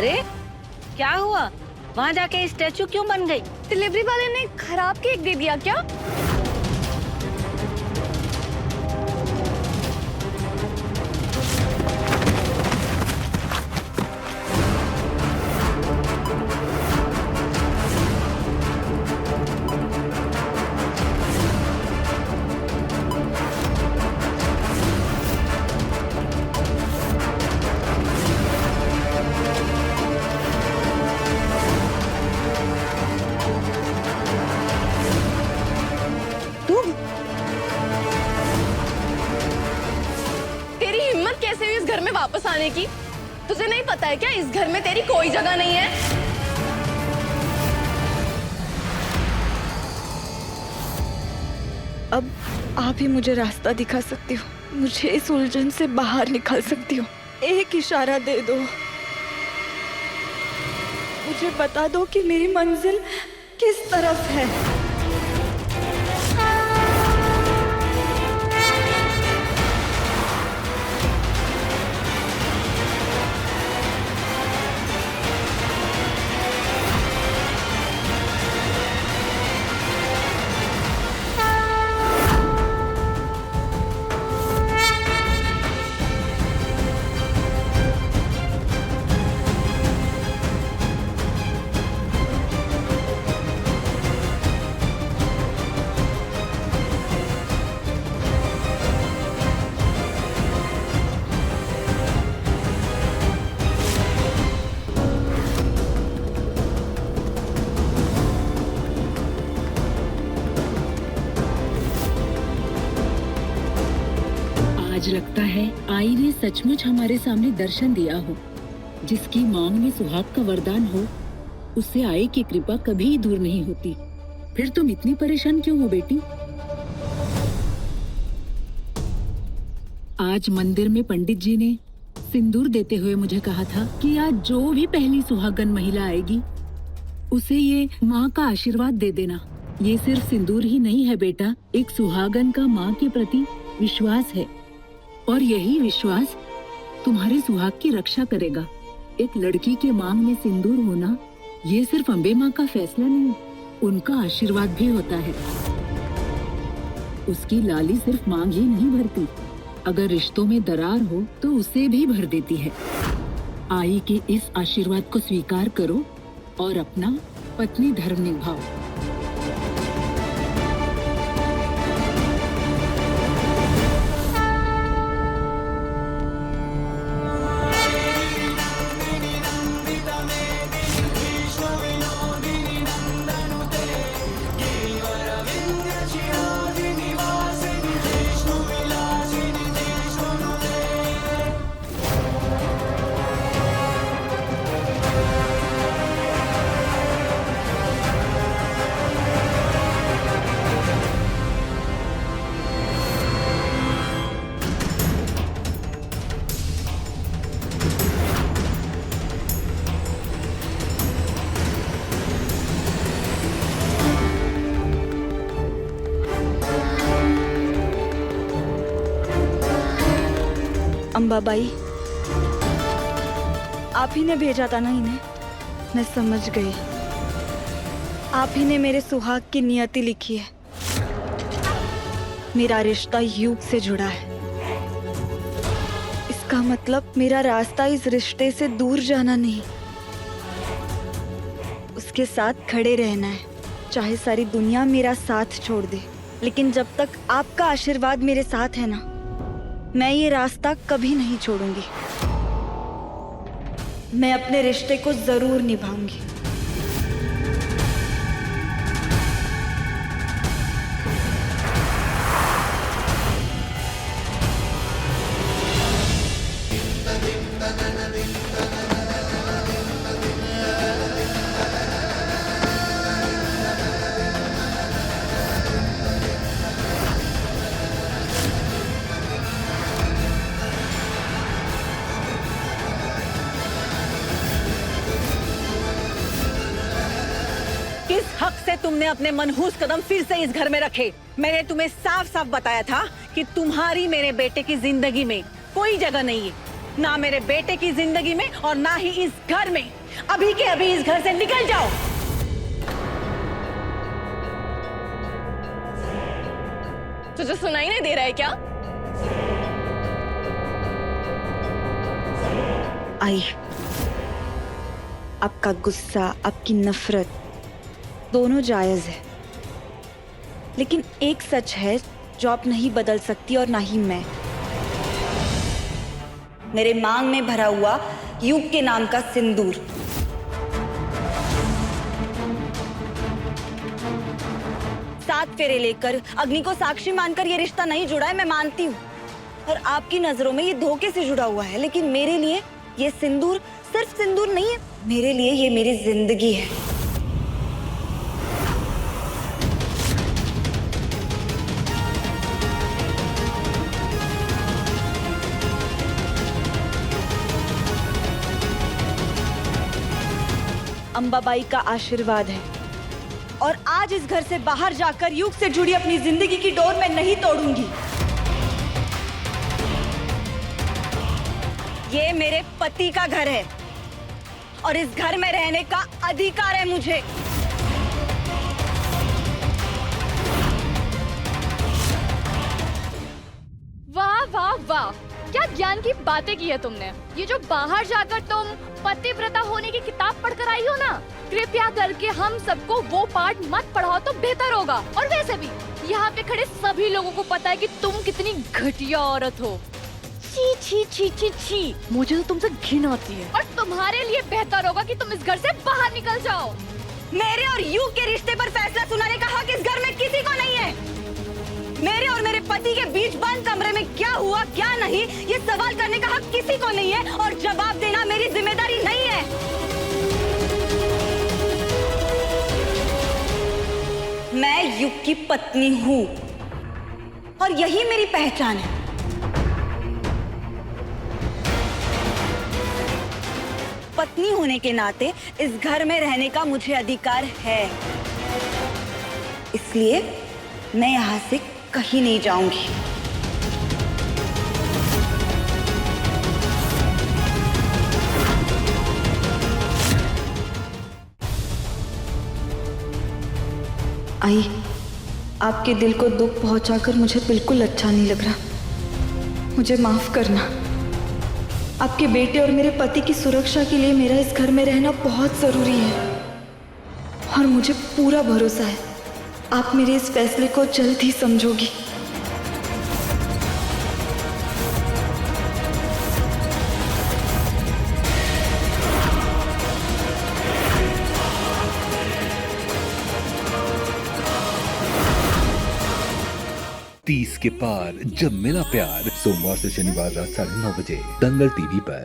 अरे क्या हुआ? वहाँ जाके स्टैचू क्यों बन गई? डिलीवरी वाले ने खराब केक दे दिया क्या? तेरी हिम्मत कैसे हुई इस घर में वापस आने की? तुझे नहीं पता है क्या इस घर में तेरी कोई जगह नहीं है? अब आप ही मुझे रास्ता दिखा सकती हो, मुझे इस उलझन से बाहर निकाल सकती हो। एक इशारा दे दो, मुझे बता दो कि मेरी मंजिल किस तरफ है। आज लगता है आई ने सचमुच हमारे सामने दर्शन दिया हो। जिसकी मांग में सुहाग का वरदान हो, उससे आई की कृपा कभी दूर नहीं होती। फिर तुम इतनी परेशान क्यों हो बेटी? आज मंदिर में पंडित जी ने सिंदूर देते हुए मुझे कहा था कि आज जो भी पहली सुहागन महिला आएगी उसे ये माँ का आशीर्वाद दे देना। ये सिर्फ सिंदूर ही नहीं है बेटा, एक सुहागन का माँ के प्रति विश्वास है और यही विश्वास तुम्हारे सुहाग की रक्षा करेगा। एक लड़की के मांग में सिंदूर होना ये सिर्फ अम्बे माँ का फैसला नहीं, उनका आशीर्वाद भी होता है। उसकी लाली सिर्फ मांग ही नहीं भरती, अगर रिश्तों में दरार हो तो उसे भी भर देती है। आई के इस आशीर्वाद को स्वीकार करो और अपना पत्नी धर्म निभाओ। अम्बाबाई, आप ही ने भेजा था ना इन्हें? मैं समझ गई, आप ही ने मेरे सुहाग की नियति लिखी है। मेरा रिश्ता युग से जुड़ा है, इसका मतलब मेरा रास्ता इस रिश्ते से दूर जाना नहीं, उसके साथ खड़े रहना है। चाहे सारी दुनिया मेरा साथ छोड़ दे, लेकिन जब तक आपका आशीर्वाद मेरे साथ है ना, मैं ये रास्ता कभी नहीं छोड़ूंगी। मैं अपने रिश्ते को जरूर निभाऊंगी। किस हक से तुमने अपने मनहूस कदम फिर से इस घर में रखे? मैंने तुम्हें साफ साफ बताया था कि तुम्हारी मेरे बेटे की जिंदगी में कोई जगह नहीं है। ना मेरे बेटे की जिंदगी में और ना ही इस घर में। अभी के अभी इस घर से निकल जाओ। तुझे सुनाई नहीं दे रहा है क्या? आई, आपका गुस्सा, आपकी नफरत दोनों जायज है, लेकिन एक सच है जो आप नहीं बदल सकती और ना ही मैं। मेरे मांग में भरा हुआ युग के नाम का सिंदूर। सात फेरे लेकर अग्नि को साक्षी मानकर ये रिश्ता नहीं जुड़ा है, मैं मानती हूँ, और आपकी नजरों में ये धोखे से जुड़ा हुआ है, लेकिन मेरे लिए ये सिंदूर सिर्फ सिंदूर नहीं है, मेरे लिए ये मेरी जिंदगी है। अंबाबाई का आशीर्वाद है, और आज इस घर से बाहर जाकर युग से जुड़ी अपनी जिंदगी की डोर मैं नहीं तोड़ूंगी। ये मेरे पति का घर है और इस घर में रहने का अधिकार है मुझे। वाह वाह वाह, क्या ज्ञान की बातें की है तुमने। ये जो बाहर जाकर तुम पतिव्रता होने की किताब पढ़कर आई हो ना, कृपया करके हम सबको वो पाठ मत पढ़ाओ तो बेहतर होगा। और वैसे भी यहाँ पे खड़े सभी लोगों को पता है कि तुम कितनी घटिया औरत हो। छी छी छी छी छी, मुझे तो तुमसे घिन आती है। और तुम्हारे लिए बेहतर होगा कि तुम इस घर से बाहर निकल जाओ। मेरे और युग के रिश्ते पर फैसला सुनाने का हक इस घर में किसी को नहीं है। मेरे और मेरे पति के बीच बंद कमरे में क्या हुआ क्या नहीं, ये सवाल करने का हक किसी को नहीं है, और जवाब देना मेरी जिम्मेदारी नहीं है। मैं युग की पत्नी हूँ और यही मेरी पहचान है। पत्नी होने के नाते इस घर में रहने का मुझे अधिकार है, इसलिए मैं यहाँ से कहीं नहीं जाऊंगी। आई, आपके दिल को दुख पहुंचाकर मुझे बिल्कुल अच्छा नहीं लग रहा। मुझे माफ करना। आपके बेटे और मेरे पति की सुरक्षा के लिए मेरा इस घर में रहना बहुत जरूरी है, और मुझे पूरा भरोसा है आप मेरे इस फैसले को जल्द ही समझोगी। तीस के पार जब मिला प्यार, सोमवार से शनिवार रात 9:30 बजे दंगल टीवी पर।